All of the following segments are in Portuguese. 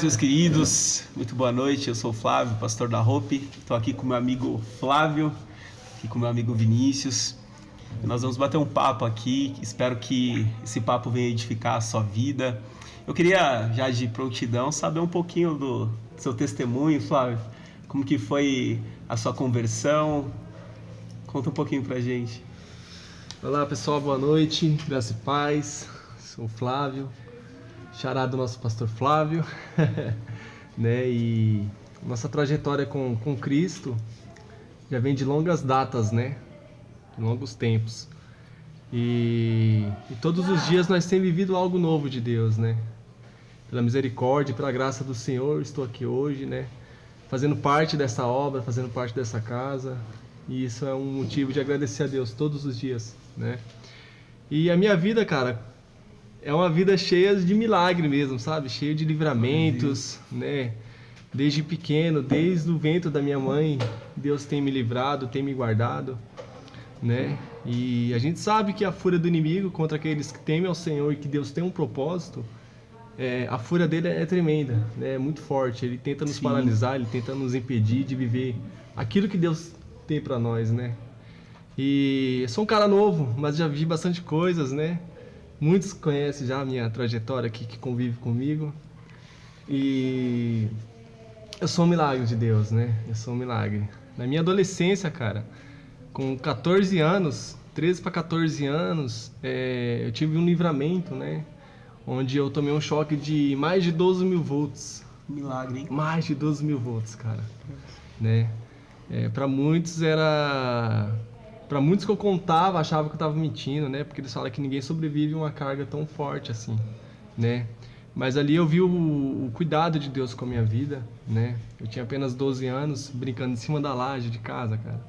Meus queridos, muito boa noite. Eu sou o Flávio, pastor da Hope. Estou aqui com meu amigo Flávio, aqui com meu amigo Vinícius. Nós vamos bater um papo aqui. Espero que esse papo venha edificar a sua vida. Eu queria, já de prontidão, saber um pouquinho do seu testemunho, Flávio. Como que foi a sua conversão? Conta um pouquinho pra gente. Olá pessoal, boa noite, graça e paz. Sou o Flávio, xará do nosso pastor Flávio, né? E nossa trajetória com Cristo já vem de longas datas, né? De longos tempos. E todos os dias nós temos vivido algo novo de Deus, né? Pela misericórdia e pela graça do Senhor, estou aqui hoje, né? Fazendo parte dessa obra, fazendo parte dessa casa. E isso é um motivo de agradecer a Deus todos os dias, né? E a minha vida, cara, é uma vida cheia de milagre mesmo, sabe? Cheia de livramentos, né? Desde pequeno, desde o ventre da minha mãe, Deus tem me livrado, tem me guardado, né? E a gente sabe que a fúria do inimigo contra aqueles que temem ao Senhor e que Deus tem um propósito, a fúria dele é tremenda, né? É muito forte. Ele tenta nos paralisar, ele tenta nos impedir de viver aquilo que Deus tem pra nós, né? E eu sou um cara novo, mas já vi bastante coisas, né? Muitos conhecem já a minha trajetória aqui, que convive comigo. E eu sou um milagre de Deus, né? Eu sou um milagre. Na minha adolescência, cara, com 14 anos, 13 para 14 anos, eu tive um livramento, né? Onde eu tomei um choque de mais de 12 mil volts. Milagre, hein? Mais de 12 mil volts, cara. Né? Para muitos era... Para muitos que eu contava, achavam que eu estava mentindo, né? Porque eles falam que ninguém sobrevive a uma carga tão forte assim, né? Mas ali eu vi o cuidado de Deus com a minha vida, né? Eu tinha apenas 12 anos, brincando em cima da laje de casa, cara,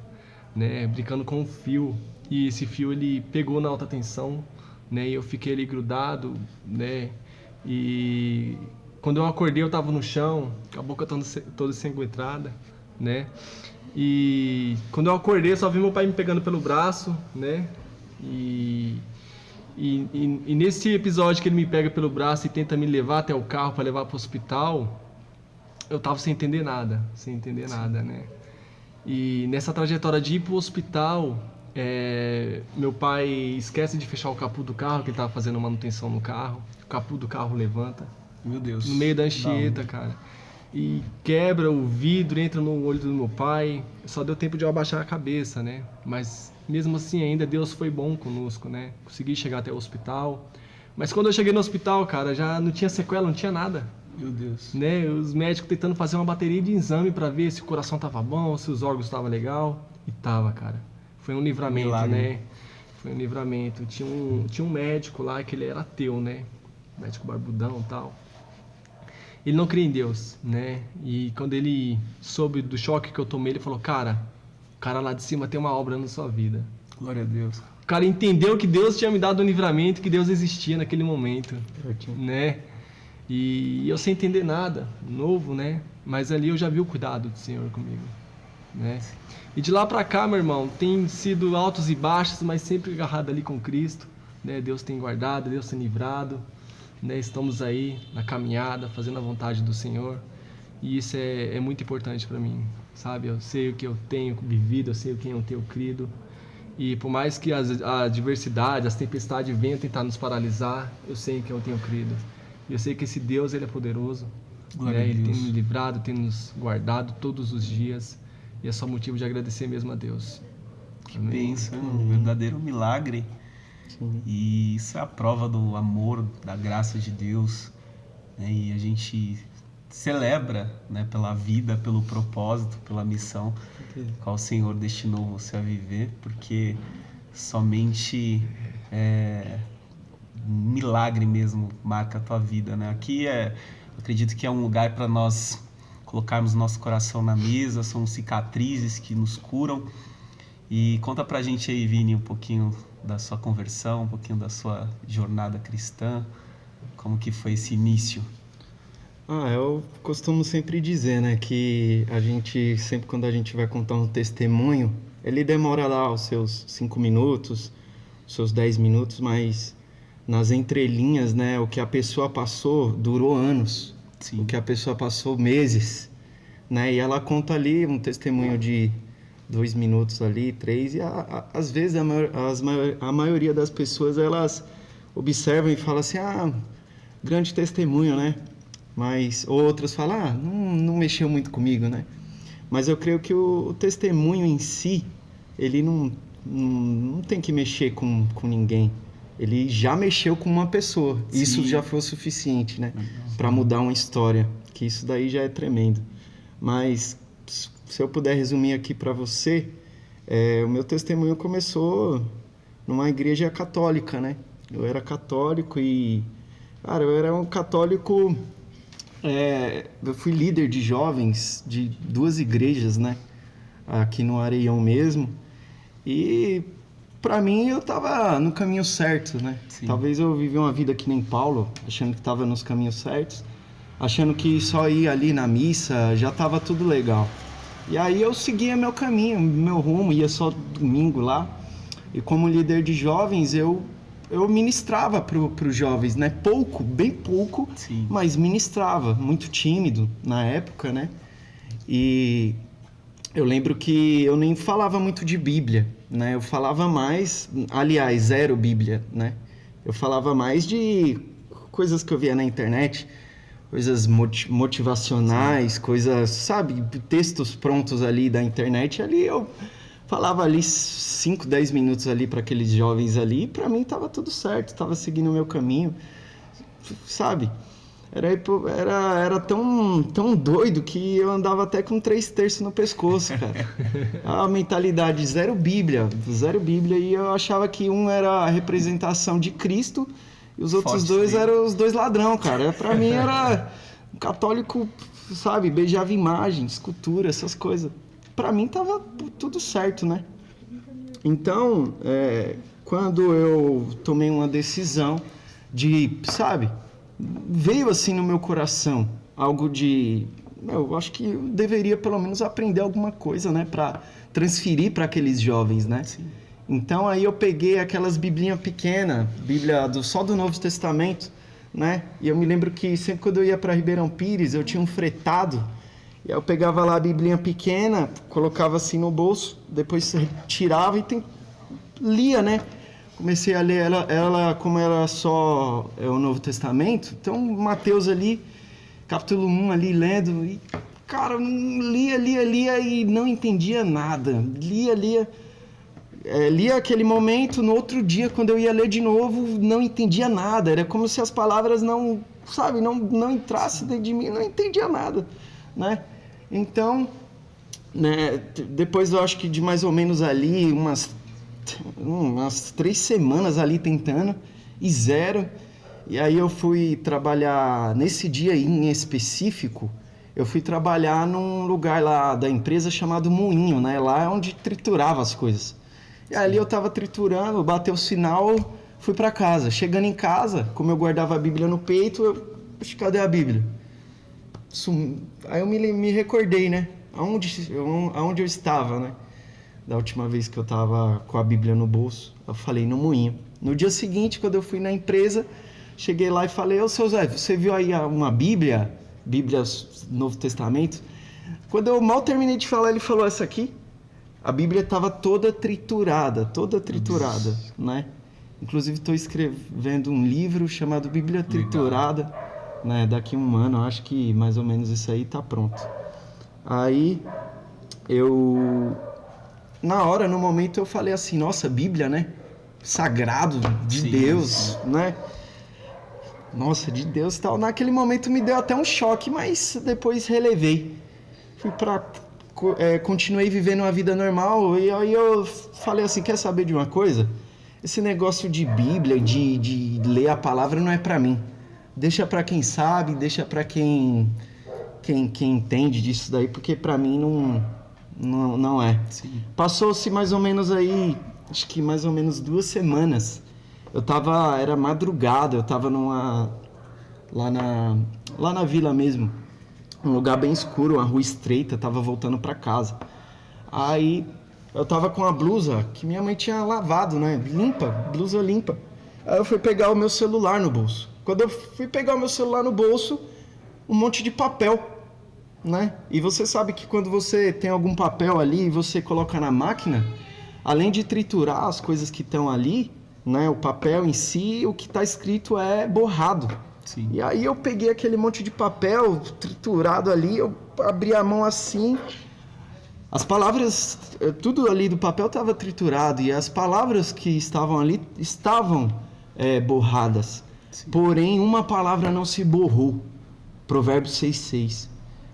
né? Brincando com um fio. E esse fio, ele pegou na alta tensão, né? E eu fiquei ali grudado, né? E quando eu acordei, eu tava no chão, com a boca toda ensanguentada, né? E quando eu acordei, eu só vi meu pai me pegando pelo braço, né? E nesse episódio que ele me pega pelo braço e tenta me levar até o carro para levar para o hospital, eu tava sem entender nada, né? E nessa trajetória de ir pro hospital, meu pai esquece de fechar o capô do carro, que ele tava fazendo manutenção no carro. O capô do carro levanta. Meu Deus. No meio da Anchieta, cara. E quebra o vidro, entra no olho do meu pai. Só deu tempo de eu abaixar a cabeça, né? Mas mesmo assim ainda Deus foi bom conosco, né? Consegui chegar até o hospital. Mas quando eu cheguei no hospital, cara, já não tinha sequela, não tinha nada. Meu Deus. Né? Os médicos tentando fazer uma bateria de exame pra ver se o coração tava bom, se os órgãos estavam legal. E tava, cara. Foi um livramento, Milagre. né? Foi um livramento. Tinha um médico lá que ele era ateu, né? Médico barbudão e tal. Ele não cria em Deus, né? E quando ele soube do choque que eu tomei, ele falou: cara, o cara lá de cima tem uma obra na sua vida. Glória a Deus. O cara entendeu que Deus tinha me dado um livramento, que Deus existia naquele momento, né? E eu sem entender nada, novo, né? Mas ali eu já vi o cuidado do Senhor comigo, né? E de lá pra cá, meu irmão, tem sido altos e baixos, mas sempre agarrado ali com Cristo, né? Deus tem guardado, Deus tem livrado. Né, estamos aí na caminhada, fazendo a vontade do Senhor, e isso é muito importante para mim, sabe? Eu sei o que eu tenho vivido, eu sei o que eu tenho crido, e por mais que a adversidade, as tempestades venham tentar nos paralisar, eu sei que eu tenho crido, e eu sei que esse Deus, ele é poderoso, né? Ele tem me livrado, tem nos guardado todos os dias, e é só motivo de agradecer mesmo a Deus. Que bênção, um verdadeiro milagre. Sim. E isso é a prova do amor, da graça de Deus, né? E a gente celebra, né, pela vida, pelo propósito, pela missão qual o Senhor destinou você a viver, porque somente um milagre mesmo marca a tua vida, né? Aqui eu acredito que é um lugar para nós colocarmos nosso coração na mesa, são cicatrizes que nos curam. E conta pra gente aí, Vini, um pouquinho da sua conversão, um pouquinho da sua jornada cristã, como que foi esse início? Eu costumo sempre dizer, né, que a gente, sempre quando a gente vai contar um testemunho, ele demora lá os seus 5 minutos, os seus 10 minutos, mas nas entrelinhas, né, o que a pessoa passou durou anos, Sim. o que a pessoa passou meses, né? E ela conta ali um testemunho de 2 minutos ali, 3, e às vezes a maioria das pessoas, elas observam e falam assim, grande testemunho, né? Mas outras falam, não mexeu muito comigo, né? Mas eu creio que o testemunho em si, ele não tem que mexer com ninguém. Ele já mexeu com uma pessoa. Sim. Isso já foi o suficiente, né? Para mudar uma história. Que isso daí já é tremendo. Mas, se eu puder resumir aqui para você, o meu testemunho começou numa igreja católica, né? Eu era católico e... Cara, eu era um católico... eu fui líder de jovens de 2 igrejas, né? Aqui no Areião mesmo. E... Pra mim, eu tava no caminho certo, né? Sim. Talvez eu vivi uma vida que nem Paulo, achando que tava nos caminhos certos, achando que só ir ali na missa já tava tudo legal. E aí eu seguia meu caminho, meu rumo, ia só domingo lá. E como líder de jovens, eu ministrava pros jovens, né? Pouco, bem pouco, Sim. mas ministrava, muito tímido na época, né? E... eu lembro que eu nem falava muito de Bíblia, né? Eu falava mais, aliás, zero Bíblia, né? Eu falava mais de coisas que eu via na internet, coisas motivacionais, coisas, sabe, textos prontos ali da internet. Ali eu falava ali 5, 10 minutos ali para aqueles jovens ali, e para mim tava tudo certo, tava seguindo o meu caminho, sabe? Era tão doido que eu andava até com 3/3 no pescoço, cara. A mentalidade zero Bíblia, e eu achava que um era a representação de Cristo e os outros Forte, dois sim. eram os 2 ladrão, cara. Pra mim era um católico, sabe, beijava imagem, escultura, essas coisas. Pra mim tava tudo certo, né? Então, quando eu tomei uma decisão de, sabe... veio assim no meu coração algo de... eu acho que eu deveria pelo menos aprender alguma coisa, né? Para transferir para aqueles jovens, né? Sim. Então aí eu peguei aquelas biblinhas pequenas, Bíblia só do Novo Testamento, né? E eu me lembro que sempre quando eu ia para Ribeirão Pires, eu tinha um fretado, e aí eu pegava lá a biblinha pequena, colocava assim no bolso, depois tirava e lia, né? Comecei a ler ela como era só o Novo Testamento. Então, Mateus ali, capítulo 1 ali, lendo. E, cara, lia e não entendia nada. Lia aquele momento, no outro dia, quando eu ia ler de novo, não entendia nada. Era como se as palavras não entrassem dentro de mim, não entendia nada, né? Então, né, depois eu acho que de mais ou menos ali, umas 3 semanas ali tentando e zero. E aí eu fui trabalhar, nesse dia em específico, eu fui trabalhar num lugar lá da empresa chamado Moinho, né? Lá é onde triturava as coisas. E ali eu tava triturando, bateu o sinal, fui para casa. Chegando em casa, como eu guardava a Bíblia no peito, cadê a Bíblia? Aí eu me recordei, né? Aonde eu estava, né? Da última vez que eu tava com a Bíblia no bolso, eu falei no Moinho. No dia seguinte, quando eu fui na empresa, cheguei lá e falei, seu Zé, você viu aí uma Bíblia Novo Testamento? Quando eu mal terminei de falar, ele falou, essa aqui? A Bíblia estava toda triturada, né? Inclusive estou escrevendo um livro chamado Bíblia Triturada, né? Daqui a 1 ano, acho que mais ou menos isso aí tá pronto. Aí, na hora, no momento, eu falei assim, nossa, Bíblia, né? Sagrado, de Sim, Deus, sim. né? Nossa, de Deus e tal. Naquele momento me deu até um choque, mas depois relevei. Continuei vivendo uma vida normal e aí eu falei assim, quer saber de uma coisa? Esse negócio de Bíblia, de ler a palavra não é pra mim. Deixa pra quem sabe, deixa pra quem entende disso daí, porque pra mim não é. Sim. Passou-se mais ou menos aí, acho que mais ou menos 2 semanas. Era madrugada, eu tava lá na vila mesmo, um lugar bem escuro, uma rua estreita, tava voltando pra casa. Aí eu tava com a blusa que minha mãe tinha lavado, né? Blusa limpa. Aí eu fui pegar o meu celular no bolso. Quando eu fui pegar o meu celular no bolso, um monte de papel, né? E você sabe que quando você tem algum papel ali e você coloca na máquina, além de triturar as coisas que estão ali, né, o papel em si, o que está escrito é borrado. Sim. E aí eu peguei aquele monte de papel triturado ali, eu abri a mão assim, as palavras, tudo ali do papel estava triturado e as palavras que estavam ali estavam borradas. Sim. Porém, uma palavra não se borrou. Provérbios 6,6.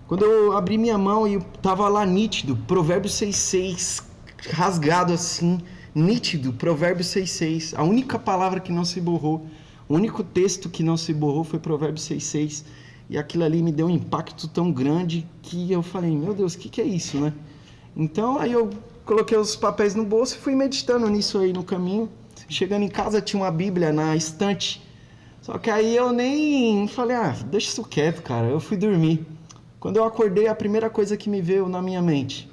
Quando eu abri minha mão e estava lá nítido, Provérbios 6,6, rasgado assim, nítido, Provérbios 6,6. A única palavra que não se borrou, o único texto que não se borrou foi Provérbios 6,6. E aquilo ali me deu um impacto tão grande que eu falei, meu Deus, o que é isso, né? Então, aí eu coloquei os papéis no bolso e fui meditando nisso aí no caminho. Chegando em casa, tinha uma Bíblia na estante. Só que aí eu nem falei, deixa isso quieto, cara. Eu fui dormir. Quando eu acordei, a primeira coisa que me veio na minha mente,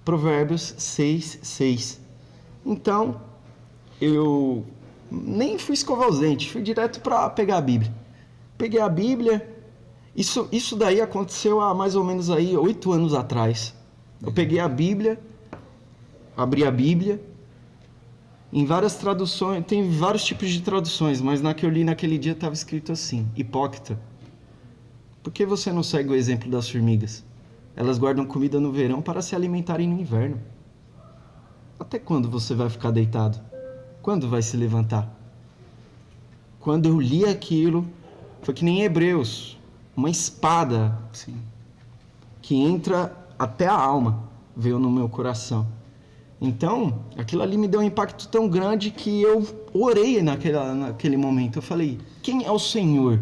Provérbios 6,6. Então, eu nem fui escovar os dentes, fui direto para pegar a Bíblia. Peguei a Bíblia. Isso daí aconteceu há mais ou menos aí 8 anos atrás. Eu peguei a Bíblia, abri a Bíblia. Em várias traduções, tem vários tipos de traduções, mas na que eu li naquele dia estava escrito assim: hipócrita, por que você não segue o exemplo das formigas? Elas guardam comida no verão para se alimentarem no inverno. Até quando você vai ficar deitado? Quando vai se levantar? Quando eu li aquilo, foi que nem Hebreus, uma espada Sim. que entra até a alma, veio no meu coração. Então, aquilo ali me deu um impacto tão grande que eu orei naquele momento. Eu falei, quem é o Senhor?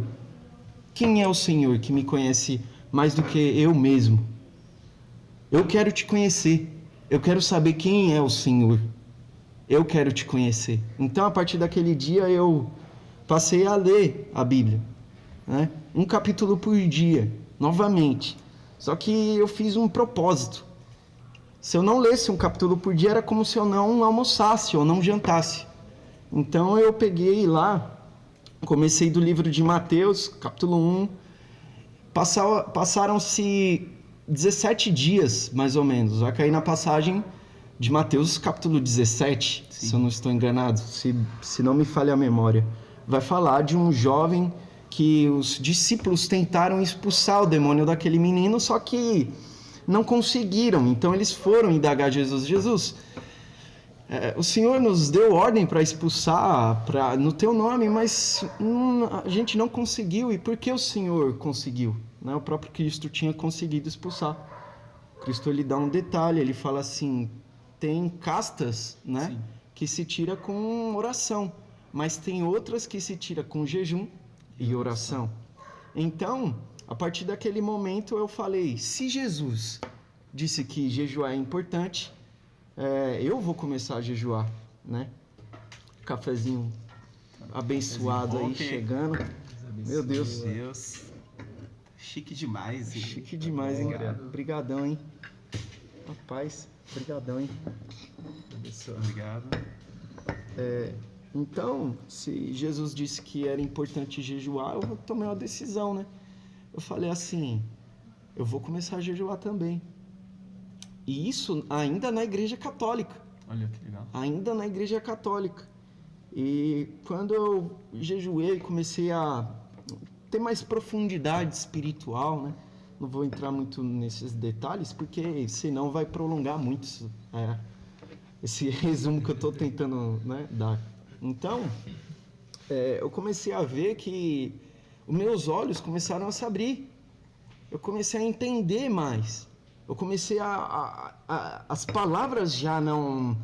Quem é o Senhor que me conhece mais do que eu mesmo? Eu quero te conhecer. Eu quero saber quem é o Senhor. Eu quero te conhecer. Então, a partir daquele dia, eu passei a ler a Bíblia, né? Um capítulo por dia, novamente. Só que eu fiz um propósito. Se eu não lesse um capítulo por dia, era como se eu não almoçasse ou não jantasse. Então eu peguei lá, comecei do livro de Mateus, capítulo 1. Passaram-se 17 dias, mais ou menos. Vai cair na passagem de Mateus, capítulo 17, Sim. Se eu não estou enganado, se não me falha a memória. Vai falar de um jovem que os discípulos tentaram expulsar o demônio daquele menino, só que não conseguiram, então eles foram indagar Jesus. Jesus, o Senhor nos deu ordem para expulsar no teu nome, mas a gente não conseguiu. E por que o Senhor conseguiu? O próprio Cristo tinha conseguido expulsar. Cristo ele dá um detalhe, ele fala assim, tem castas, né, que se tira com oração, mas tem outras que se tira com jejum e oração. Então, a partir daquele momento eu falei, se Jesus disse que jejuar é importante, eu vou começar a jejuar, né? Cafezinho abençoado aí, chegando. Meu Deus. Chique demais. Hein? Chique demais, hein? Obrigadão, hein? Rapaz, obrigadão, hein? Obrigado. Então, se Jesus disse que era importante jejuar, eu tomei uma decisão, né? Eu falei assim, eu vou começar a jejuar também. E isso ainda na igreja católica. Olha que legal. Ainda na igreja católica. E quando eu jejuei, comecei a ter mais profundidade espiritual, né? Não vou entrar muito nesses detalhes, porque senão vai prolongar muito esse resumo que eu estou tentando, né, dar. Então, eu comecei a ver que os meus olhos começaram a se abrir. Eu comecei a entender mais. Eu comecei as palavras já não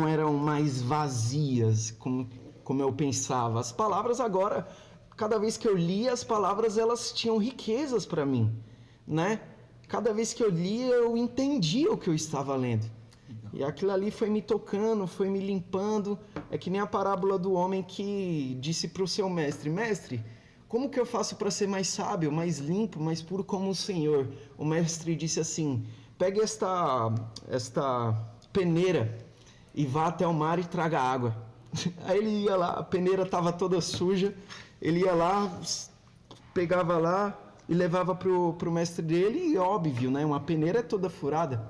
eram mais vazias, como eu pensava. As palavras agora, cada vez que eu lia as palavras, elas tinham riquezas para mim, né? Cada vez que eu lia, eu entendia o que eu estava lendo. E aquilo ali foi me tocando, foi me limpando. É que nem a parábola do homem que disse para o seu mestre, mestre, como que eu faço para ser mais sábio, mais limpo, mais puro como o Senhor? O mestre disse assim, pegue esta peneira e vá até o mar e traga água. Aí ele ia lá, a peneira estava toda suja, ele ia lá, pegava lá, e levava pro mestre dele e óbvio, né? Uma peneira é toda furada.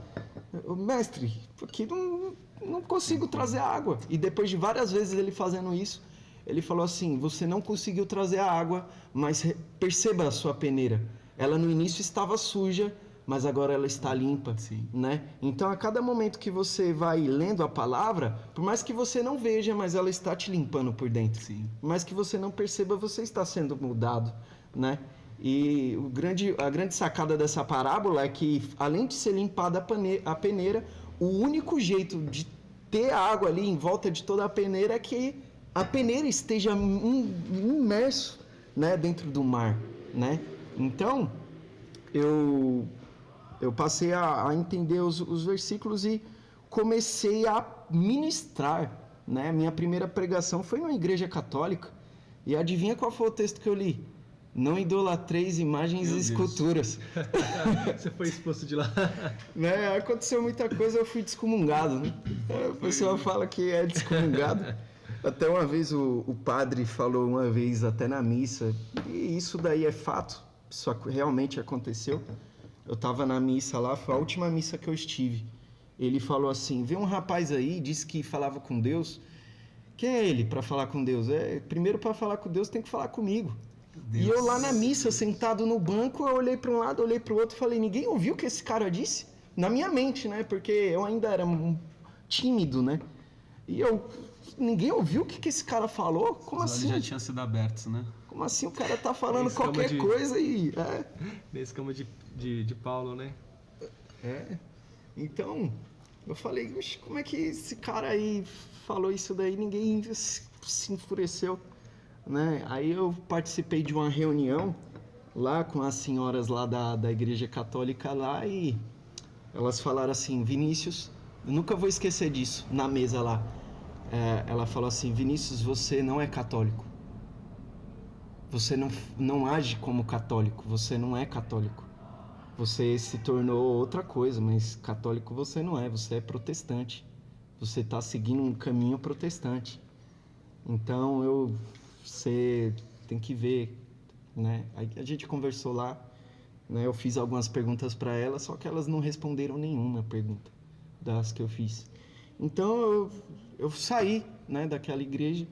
O mestre, aqui não consigo trazer água. E depois de várias vezes ele fazendo isso, ele falou assim, você não conseguiu trazer a água, mas perceba a sua peneira. Ela no início estava suja, mas agora ela está limpa, Sim. né? Então, a cada momento que você vai lendo a palavra, por mais que você não veja, mas ela está te limpando por dentro. Sim. Por mais que você não perceba, você está sendo mudado, né? E a grande sacada dessa parábola é que, além de ser limpada a peneira, o único jeito de ter água ali em volta de toda a peneira é que a peneira esteja imerso, né, dentro do mar, né? Então, eu passei a entender os versículos e comecei a ministrar, né? Minha primeira pregação foi numa igreja católica. E adivinha qual foi o texto que eu li? Não idolatreis imagens e esculturas. Você foi expulso de lá. Né? Aconteceu muita coisa, eu fui descomungado, né? O pessoal fala que é descomungado. Até uma vez o padre falou uma vez até na missa, e isso daí é fato, isso realmente aconteceu. Eu estava na missa lá, foi a última missa que eu estive. Ele falou assim, veio um rapaz aí, disse que falava com Deus. Quem é ele para falar com Deus? Primeiro para falar com Deus tem que falar comigo. Deus. E eu lá na missa, sentado no banco, eu olhei para um lado, olhei para o outro e falei, ninguém ouviu o que esse cara disse? Na minha mente, né? Porque eu ainda era tímido, né? E ninguém ouviu o que esse cara falou? Como Os assim? olhos já tinham sido abertos, né? Como assim o cara tá falando qualquer coisa e... Nesse cama de Paulo, né? Então, eu falei, como é que esse cara aí falou isso daí? Ninguém se enfureceu, né? Aí eu participei de uma reunião lá com as senhoras lá da igreja católica lá e elas falaram assim, Vinícius, eu nunca vou esquecer disso, na mesa lá. Ela falou assim, Vinícius, você não é católico. Você não age como católico, você não é católico. Você se tornou outra coisa, mas católico você não é, você é protestante. Você está seguindo um caminho protestante. Então, você tem que ver, né? Aí a gente conversou lá, né? Eu fiz algumas perguntas para elas, só que elas não responderam nenhuma pergunta das que eu fiz. Então, eu saí, né, daquela igreja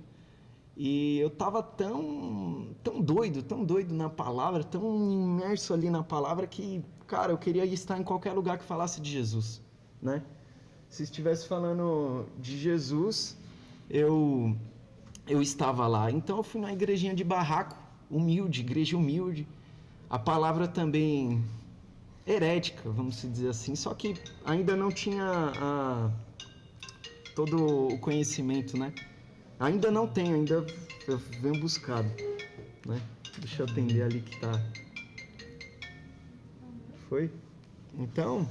e eu estava tão doido na palavra, tão imerso ali na palavra que, cara, eu queria estar em qualquer lugar que falasse de Jesus, né? Se estivesse falando de Jesus, eu estava lá. Então eu fui na igrejinha de barraco, igreja humilde. A palavra também herética, vamos dizer assim, só que ainda não tinha todo o conhecimento, né? Ainda não tenho, ainda eu venho buscado, né? Deixa eu atender ali que tá. Foi? Então,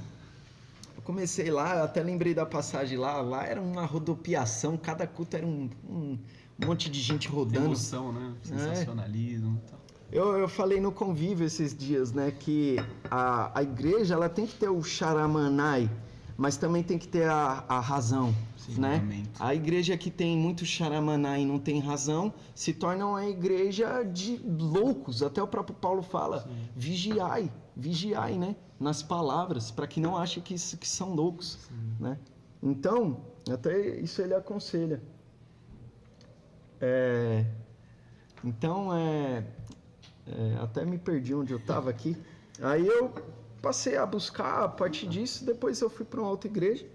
eu comecei lá, eu até lembrei da passagem lá. Lá era uma rodopiação, cada culto era um monte de gente rodando. Emoção, né? Sensacionalismo e tal. Eu falei no convívio esses dias, né? Que a igreja, ela tem que ter o charamanai, mas também tem que ter a razão. Sim, né? A igreja que tem muito xaramaná e não tem razão se torna uma igreja de loucos. Até o próprio Paulo fala, vigiai, né? Nas palavras, para que não achem que são loucos, né? Então, até isso ele aconselha. Até me perdi onde eu estava aqui. Aí eu passei a buscar a partir disso, depois eu fui para uma outra igreja.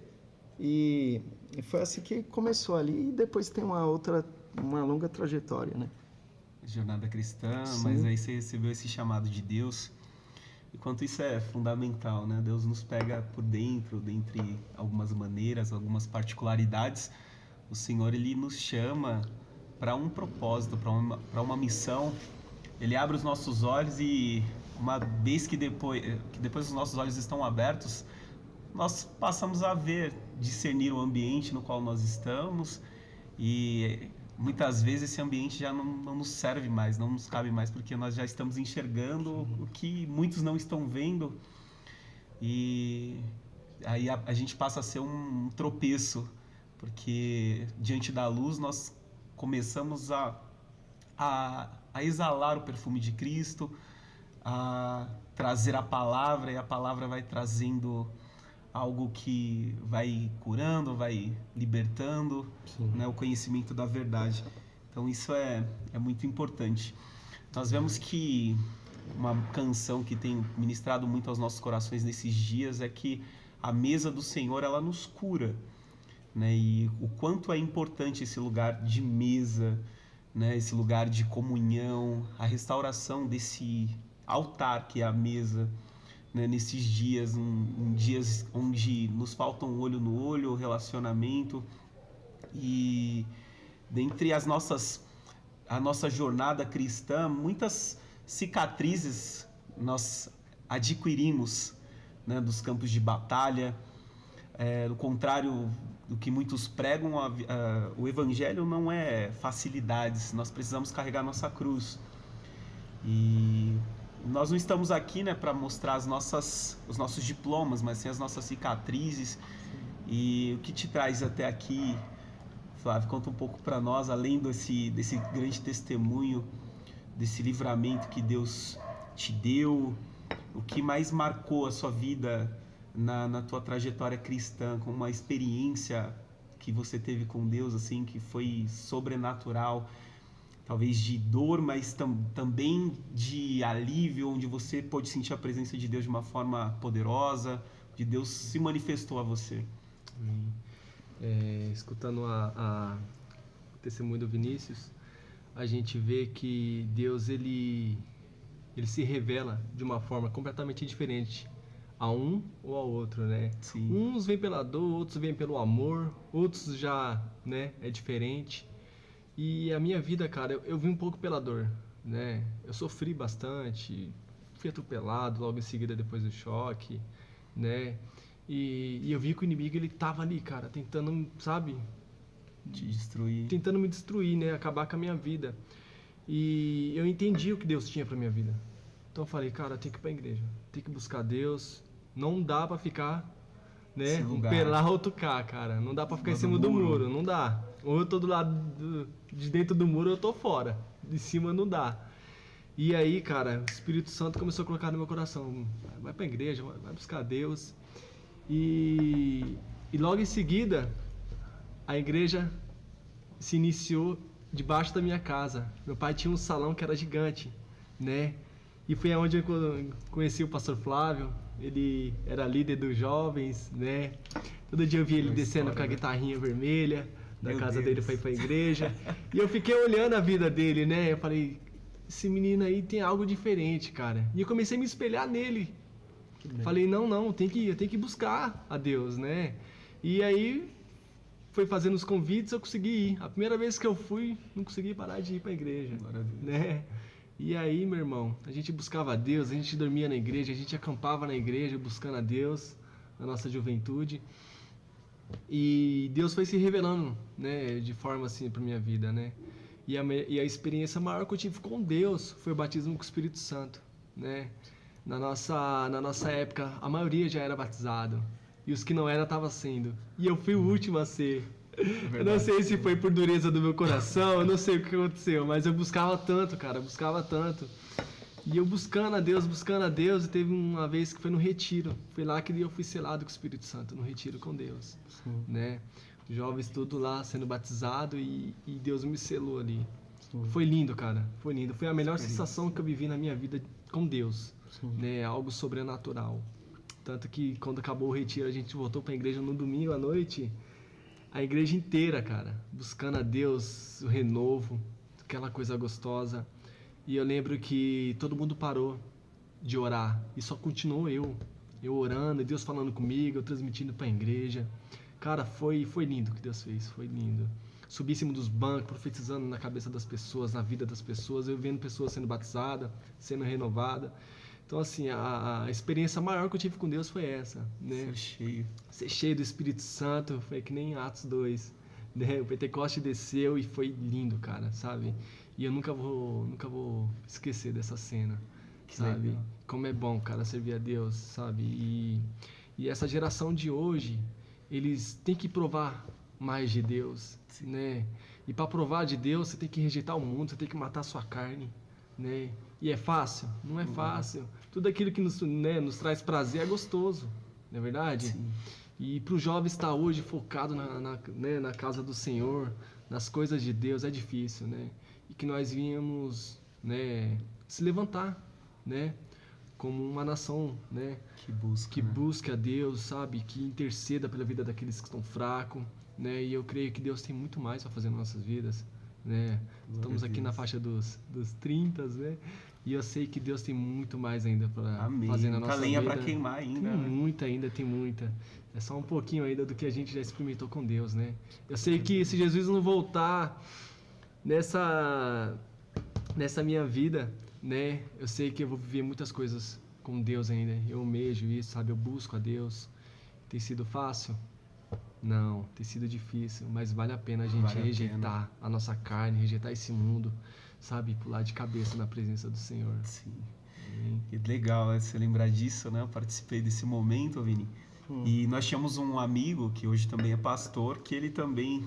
E foi assim que começou ali, e depois tem uma longa trajetória, né? Jornada cristã, Sim. Mas aí você recebeu esse chamado de Deus. E quanto isso é fundamental, né? Deus nos pega por dentro, dentre algumas maneiras, algumas particularidades. O Senhor, Ele nos chama para um propósito, para uma missão. Ele abre os nossos olhos e uma vez que depois os nossos olhos estão abertos, nós passamos a ver, discernir o ambiente no qual nós estamos, e muitas vezes esse ambiente já não nos serve mais, não nos cabe mais, porque nós já estamos enxergando o que muitos não estão vendo, e aí a gente passa a ser um tropeço, porque diante da luz nós começamos a exalar o perfume de Cristo, a trazer a palavra, e a palavra vai trazendo algo que vai curando, vai libertando, né, o conhecimento da verdade. Então isso é muito importante. Nós vemos que uma canção que tem ministrado muito aos nossos corações nesses dias é que a mesa do Senhor, ela nos cura, né? E o quanto é importante esse lugar de mesa, né? Esse lugar de comunhão, a restauração desse altar que é a mesa, né? Nesses dias, dias onde nos falta um olho no olho, o relacionamento, e dentre a nossa jornada cristã, muitas cicatrizes nós adquirimos, né, dos campos de batalha. Do contrário do que muitos pregam, o evangelho não é facilidades, nós precisamos carregar nossa cruz. E nós não estamos aqui, né, para mostrar os nossos diplomas, mas sim as nossas cicatrizes. E o que te traz até aqui, Flávio? Conta um pouco para nós, além desse grande testemunho, desse livramento que Deus te deu, o que mais marcou a sua vida na tua trajetória cristã, com uma experiência que você teve com Deus, assim, que foi sobrenatural, talvez de dor, mas também de alívio, onde você pôde sentir a presença de Deus de uma forma poderosa, de Deus se manifestou a você. Escutando o testemunho do Vinícius, a gente vê que Deus ele se revela de uma forma completamente diferente a um ou ao outro, né? Sim. Uns vêm pela dor, outros vêm pelo amor, outros já, né, é diferente. E a minha vida, cara, eu vim um pouco pela dor, né? Eu sofri bastante, fui atropelado logo em seguida depois do choque, né? E eu vi que o inimigo, ele tava ali, cara, tentando, sabe? Te destruir. Tentando me destruir, né? Acabar com a minha vida. E eu entendi o que Deus tinha pra minha vida. Então eu falei, cara, tem que ir pra igreja, tem que buscar Deus. Não dá pra ficar, né? Um pelar outro cá, cara. Não dá pra ficar em cima do muro, não dá. Ou eu tô do lado de dentro do muro, ou eu tô fora. De cima não dá. E aí, cara, o Espírito Santo começou a colocar no meu coração, vai pra igreja, vai buscar Deus. E logo em seguida, a igreja se iniciou debaixo da minha casa. Meu pai tinha um salão que era gigante, né? E foi onde eu conheci o pastor Flávio. Ele era líder dos jovens, né? Todo dia eu via ele descendo com a guitarrinha vermelha da casa dele para ir para a igreja. E eu fiquei olhando a vida dele, né? Eu falei, esse menino aí tem algo diferente, cara. E eu comecei a me espelhar nele. Falei, não, eu tenho que buscar a Deus, né? E aí foi fazendo os convites, eu consegui ir. A primeira vez que eu fui, não consegui parar de ir para a igreja, né? E aí, meu irmão, a gente buscava a Deus, a gente dormia na igreja, a gente acampava na igreja buscando a Deus, na nossa juventude. E Deus foi se revelando, né, de forma assim para minha vida, né? E a experiência maior que eu tive com Deus foi o batismo com o Espírito Santo, né? Na nossa época, a maioria já era batizado. E os que não eram, estavam sendo. E eu fui o último a ser. Eu não sei se foi por dureza do meu coração, eu não sei o que aconteceu, mas eu buscava tanto, cara, buscava tanto. E eu buscando a Deus, e teve uma vez que foi no retiro. Foi lá que eu fui selado com o Espírito Santo, no retiro com Deus. Sim. Né? Os jovens tudo lá sendo batizado e Deus me selou ali. Sim. Foi lindo, cara, foi lindo. Foi a melhor sensação que eu vivi na minha vida com Deus. Né? Algo sobrenatural. Tanto que quando acabou o retiro, a gente voltou para a igreja no domingo à noite. A igreja inteira, cara, buscando a Deus, o renovo, aquela coisa gostosa. E eu lembro que todo mundo parou de orar e só continuou eu orando, e Deus falando comigo, eu transmitindo para a igreja. Cara, foi lindo o que Deus fez, foi lindo. Subi em cima dos bancos, profetizando na cabeça das pessoas, na vida das pessoas, eu vendo pessoas sendo batizadas, sendo renovadas. Então, assim, a experiência maior que eu tive com Deus foi essa, né? Ser cheio do Espírito Santo, foi que nem Atos 2, né? O Pentecoste desceu e foi lindo, cara, sabe? E eu nunca vou esquecer dessa cena, sabe? Legal. Como é bom, cara, servir a Deus, sabe? E essa geração de hoje, eles têm que provar mais de Deus, né? E para provar de Deus, você tem que rejeitar o mundo, você tem que matar a sua carne, né? E é fácil? Não é fácil. Tudo aquilo que nos traz prazer é gostoso, não é verdade? Sim. E para o jovem estar hoje focado na casa do Senhor, nas coisas de Deus, é difícil, né? E que nós viemos, né, se levantar, né, como uma nação, né, Que busque a Deus, sabe, que interceda pela vida daqueles que estão fracos, né? E eu creio que Deus tem muito mais para fazer nas nossas vidas, né? Estamos aqui na faixa dos 30, né? E eu sei que Deus tem muito mais ainda para fazer na nossa vida. Lenha para queimar ainda. Tem muita. É só um pouquinho ainda do que a gente já experimentou com Deus, né? Eu sei que se Jesus não voltar nessa minha vida, né? Eu sei que eu vou viver muitas coisas com Deus ainda. Eu almejo isso, sabe? Eu busco a Deus. Tem sido fácil? Não, tem sido difícil, mas vale a pena a gente rejeitar a nossa carne, rejeitar esse mundo, sabe? Pular de cabeça na presença do Senhor. Sim. Que legal você lembrar disso, né? Eu participei desse momento, Vini. E nós tínhamos um amigo que hoje também é pastor, que ele também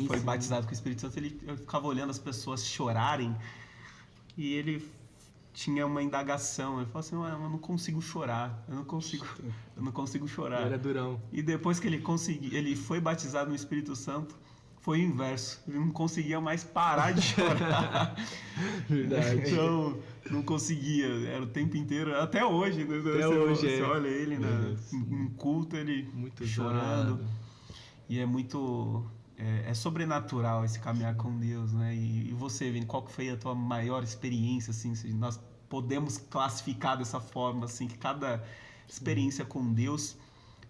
foi batizado com o Espírito Santo. Ele ficava olhando as pessoas chorarem e ele tinha uma indagação. Ele falou assim: eu não consigo chorar, eu não consigo chorar. Ele era durão. E depois que ele foi batizado no Espírito Santo, foi o inverso. Ele não conseguia mais parar de chorar. Verdade. Então, não conseguia. Era o tempo inteiro, até hoje. Né? Você olha ele em culto, ele muito chorando. E é muito... É sobrenatural esse caminhar com Deus, né? E você, Vini, qual que foi a tua maior experiência, assim? Se nós podemos classificar dessa forma, assim, que cada experiência com Deus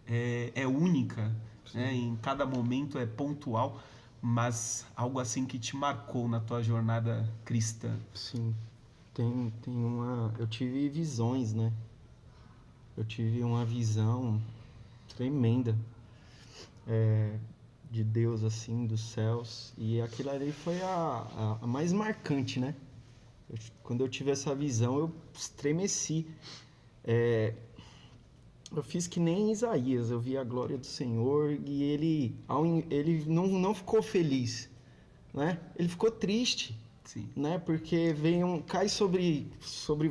é única, né? Em cada momento é pontual, mas algo assim que te marcou na tua jornada cristã. Sim, eu tive visões, né? Eu tive uma visão tremenda de Deus, assim, dos céus, e aquilo ali foi a mais marcante, né? Quando eu tive essa visão, eu estremeci. Eu fiz que nem Isaías, eu vi a glória do Senhor e ele não ficou feliz, né? Ele ficou triste, Sim. Né? Porque cai sobre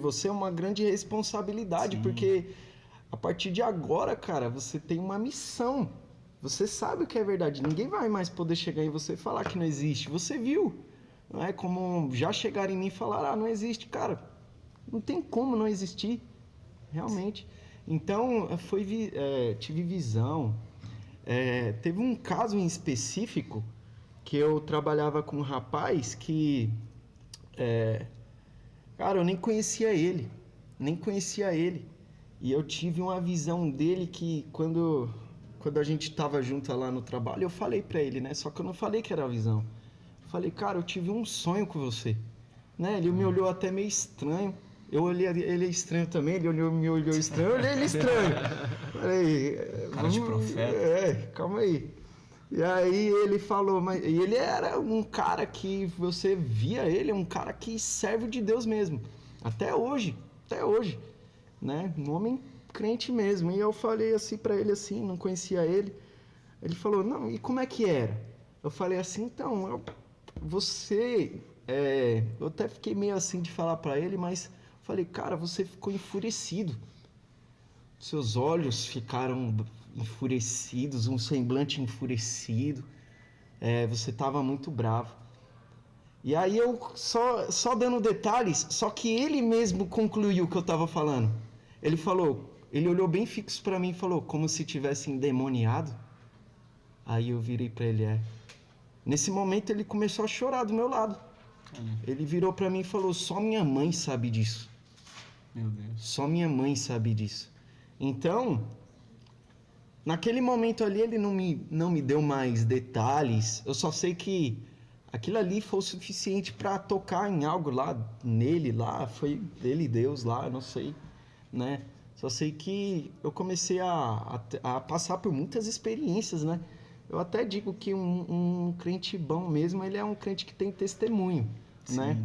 você uma grande responsabilidade, Sim. Porque a partir de agora, cara, você tem uma missão. Você sabe o que é verdade. Ninguém vai mais poder chegar em você e falar que não existe. Você viu, não é? Como já chegaram em mim e falaram, não existe, cara. Não tem como não existir, realmente. Então, tive visão. Teve um caso em específico que eu trabalhava com um rapaz que... cara, eu nem conhecia ele. E eu tive uma visão dele que quando a gente estava junto lá no trabalho, eu falei pra ele, né? Só que eu não falei que era a visão. Eu falei, cara, eu tive um sonho com você. Né? Ele me olhou até meio estranho. Eu olhei ele estranho também, ele me olhou estranho, eu olhei ele estranho. Falei, cara de profeta. Calma aí. E aí ele falou, mas ele era um cara que você via ele, um cara que serve de Deus mesmo. Até hoje, né? Um homem crente mesmo. E eu falei assim pra ele assim, não conhecia ele. Ele falou, não, e como é que era? Eu falei assim, então, você... eu até fiquei meio assim de falar pra ele, mas falei, cara, você ficou enfurecido. Seus olhos ficaram enfurecidos, um semblante enfurecido. Você estava muito bravo. E aí eu só dando detalhes, só que ele mesmo concluiu o que eu estava falando. Ele olhou bem fixo para mim e falou, como se tivesse endemoniado. Aí eu virei para ele, Nesse momento ele começou a chorar do meu lado. Ele virou para mim e falou, só minha mãe sabe disso. Meu Deus. Só minha mãe sabe disso. Então, naquele momento ali ele não me deu mais detalhes. Eu só sei que aquilo ali foi o suficiente para tocar em algo lá nele, lá foi ele, Deus lá, eu não sei, né? Só sei que eu comecei a passar por muitas experiências, né? Eu até digo que um crente bom mesmo, ele é um crente que tem testemunho, Sim. Né?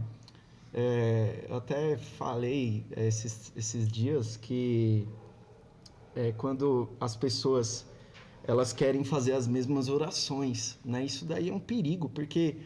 Eu até falei esses dias que quando as pessoas elas querem fazer as mesmas orações, né? Isso daí é um perigo, porque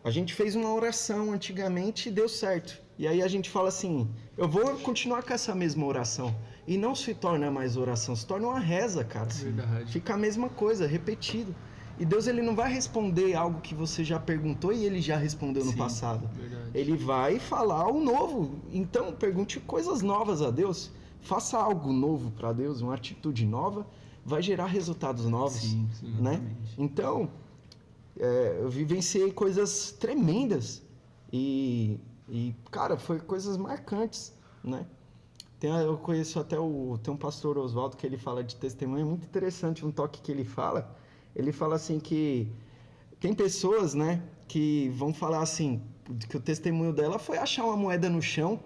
a gente fez uma oração antigamente e deu certo. E aí a gente fala assim, eu vou continuar com essa mesma oração. E não se torna mais oração, se torna uma reza, cara. Verdade. Fica a mesma coisa, repetido. E Deus, ele não vai responder algo que você já perguntou e ele já respondeu no Sim, passado. verdade. Ele vai falar o novo. Então, pergunte coisas novas a Deus. Faça algo novo para Deus, uma atitude nova, vai gerar resultados novos. Sim, né? exatamente. Então, eu vivenciei coisas tremendas. E, cara, foi coisas marcantes, né? Eu conheço até tem um pastor Oswaldo que ele fala de testemunho, é muito interessante um toque que ele fala. Ele fala assim que tem pessoas, né, que vão falar assim, que o testemunho dela foi achar uma moeda no chão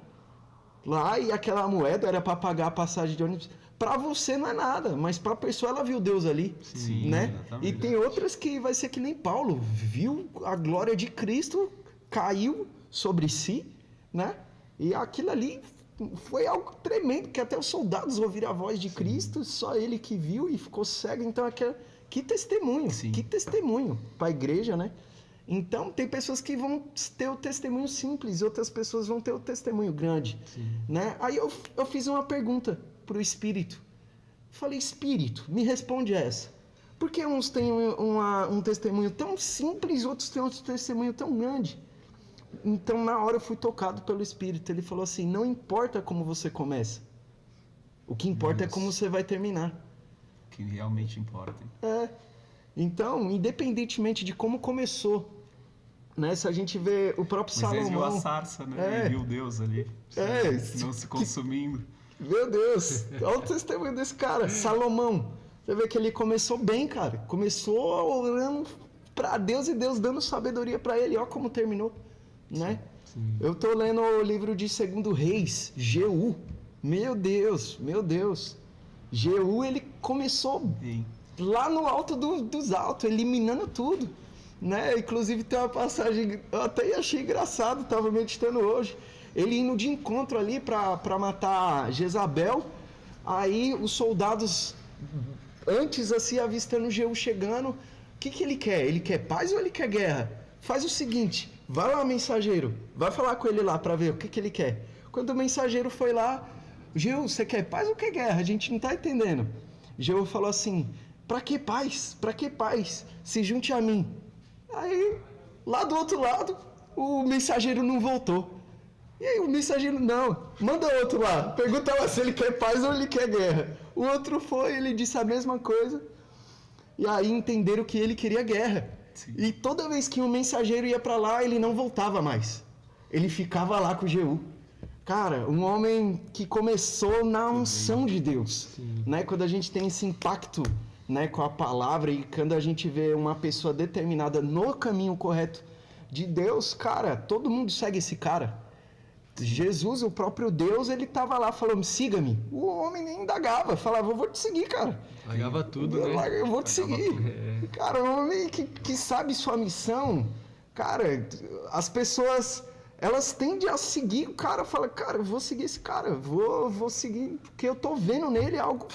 lá e aquela moeda era para pagar a passagem de ônibus. Para você não é nada, mas para a pessoa ela viu Deus ali, Sim, né? exatamente. E tem outras que vai ser que nem Paulo, viu a glória de Cristo, caiu sobre si, né? E aquilo ali foi algo tremendo, que até os soldados ouviram a voz de Cristo, só ele que viu e ficou cego. Então, que testemunho, Sim. que testemunho para a igreja, né? Então, tem pessoas que vão ter o testemunho simples, outras pessoas vão ter o testemunho grande, né? Aí eu fiz uma pergunta para o Espírito. Falei, Espírito, me responde essa. Por que uns têm um testemunho tão simples, outros têm outro testemunho tão grande? Então, na hora eu fui tocado pelo Espírito. Ele falou assim, não importa como você começa. O que importa é como você vai terminar. O que realmente importa. Então, independentemente de como começou, né? Se a gente vê o próprio Moisés viu Salomão... a sarça, né? E viu Deus ali. Não se consumindo. Meu Deus, olha o testemunho desse cara, Salomão. Você vê que ele começou bem, cara. Começou orando para Deus e Deus dando sabedoria para ele. Olha como terminou, né? Sim. Eu tô lendo o livro de 2 Reis, Jeú. Meu Deus, meu Deus. Jeú, ele começou Sim. lá no alto dos altos, eliminando tudo, né? Inclusive tem uma passagem, eu até achei engraçado, tava meditando hoje. Ele indo de encontro ali para matar Jezabel. Aí os soldados, antes assim, avistando Jeú chegando, o que ele quer? Ele quer paz ou ele quer guerra? Faz o seguinte, vai lá, mensageiro, vai falar com ele lá para ver o que ele quer. Quando o mensageiro foi lá, Jeú, você quer paz ou quer guerra? A gente não tá entendendo. Jeú falou assim, pra que paz? Pra que paz? Se junte a mim. Aí, lá do outro lado, o mensageiro não voltou. E aí o mensageiro, não, manda outro lá. Pergunta lá se ele quer paz ou ele quer guerra. O outro foi, ele disse a mesma coisa. E aí entenderam que ele queria guerra. Sim. E toda vez que um mensageiro ia para lá, ele não voltava mais. Ele ficava lá com Jeú. Cara, um homem que começou na unção de Deus. Né? Quando a gente tem esse impacto, né, com a palavra e quando a gente vê uma pessoa determinada no caminho correto de Deus, cara, todo mundo segue esse cara. Jesus, o próprio Deus, ele tava lá falando, siga-me. O homem nem indagava, falava, eu vou te seguir, cara. Pagava tudo, né? Eu vou te seguir. Cara, um homem que sabe sua missão, cara, as pessoas, elas tendem a seguir o cara, fala, cara, eu vou seguir esse cara, vou seguir, porque eu tô vendo nele algo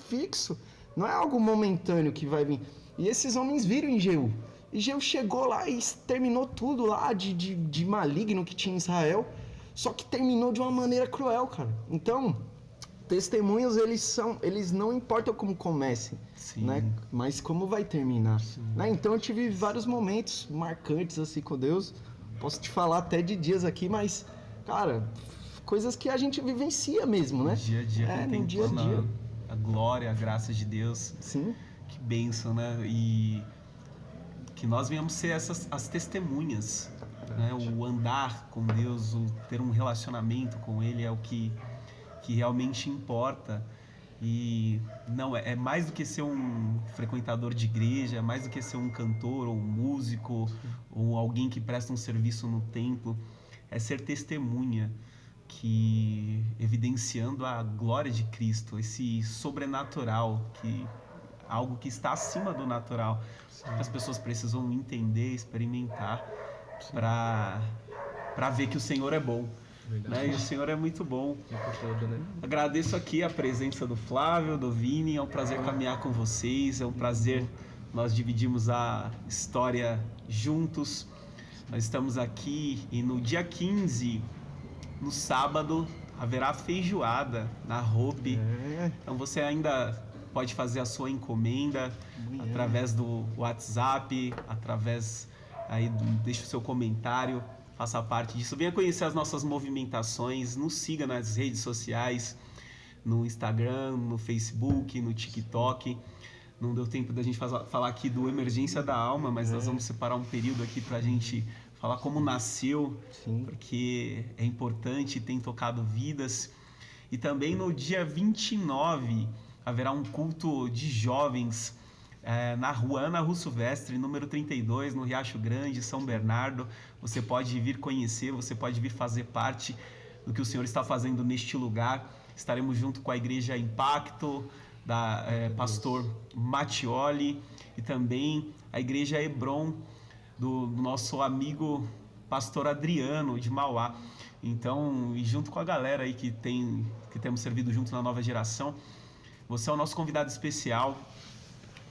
fixo, não é algo momentâneo que vai vir. E esses homens viram em Jeú. E Jeú chegou lá e terminou tudo lá de maligno que tinha em Israel. Só que terminou de uma maneira cruel, cara. Então, testemunhos, eles não importam como comecem, Sim. né? Mas como vai terminar. Né? Então eu tive vários momentos marcantes assim com Deus. Posso te falar até de dias aqui, mas, cara, coisas que a gente vivencia mesmo, né? Dia a dia, no dia a dia. A glória, a graça de Deus. Sim. Que bênção, né? E que nós venhamos ser as testemunhas, né? O andar com Deus, o ter um relacionamento com Ele é o que realmente importa. E não, é mais do que ser um frequentador de igreja, é mais do que ser um cantor ou um músico ou alguém que presta um serviço no templo, é ser testemunha, que evidenciando a glória de Cristo, esse sobrenatural, algo que está acima do natural. As pessoas precisam entender, experimentar para ver que o Senhor é bom. Né? E o Senhor é muito bom. Todo, né? Agradeço aqui a presença do Flávio, do Vini. É um prazer caminhar com vocês. É um prazer nós dividimos a história juntos. Nós estamos aqui e no dia 15 no sábado haverá feijoada na Hope. Então você ainda pode fazer a sua encomenda através do WhatsApp, através aí deixa o seu comentário, faça parte disso. Venha conhecer as nossas movimentações, nos siga nas redes sociais, no Instagram, no Facebook, no TikTok. Não deu tempo da gente falar aqui do Emergência da Alma, mas nós vamos separar um período aqui para a gente falar como nasceu, porque é importante, tem tocado vidas. E também no dia 29 haverá um culto de jovens na rua Ana Russo Vestre, número 32, no Riacho Grande, São Bernardo. Você pode vir conhecer, você pode vir fazer parte do que o Senhor está fazendo neste lugar. Estaremos junto com a Igreja Impacto, da pastor Mattioli, e também a Igreja Hebron, do nosso amigo pastor Adriano, de Mauá. Então, e junto com a galera aí que temos servido junto na Nova Geração, você é o nosso convidado especial.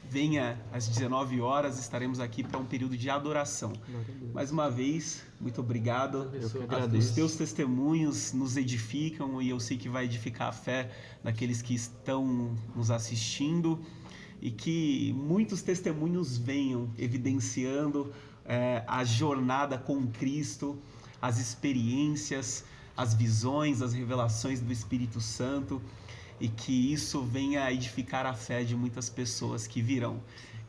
Venha às 19 horas, estaremos aqui para um período de adoração. Mais uma vez, muito obrigado. Os teus testemunhos nos edificam e eu sei que vai edificar a fé daqueles que estão nos assistindo, e que muitos testemunhos venham evidenciando a jornada com Cristo, as experiências, as visões, as revelações do Espírito Santo, e que isso venha edificar a fé de muitas pessoas que virão.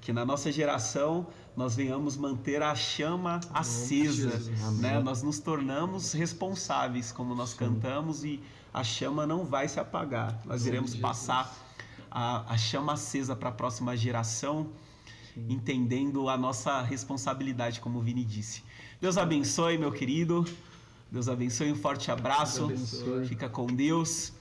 Que na nossa geração nós venhamos manter a chama acesa, né? Nós nos tornamos responsáveis, como nós cantamos, e a chama não vai se apagar. Nós iremos passar a chama acesa para a próxima geração, entendendo a nossa responsabilidade, como o Vini disse. Deus abençoe, meu querido. Deus abençoe, um forte abraço. Fica com Deus.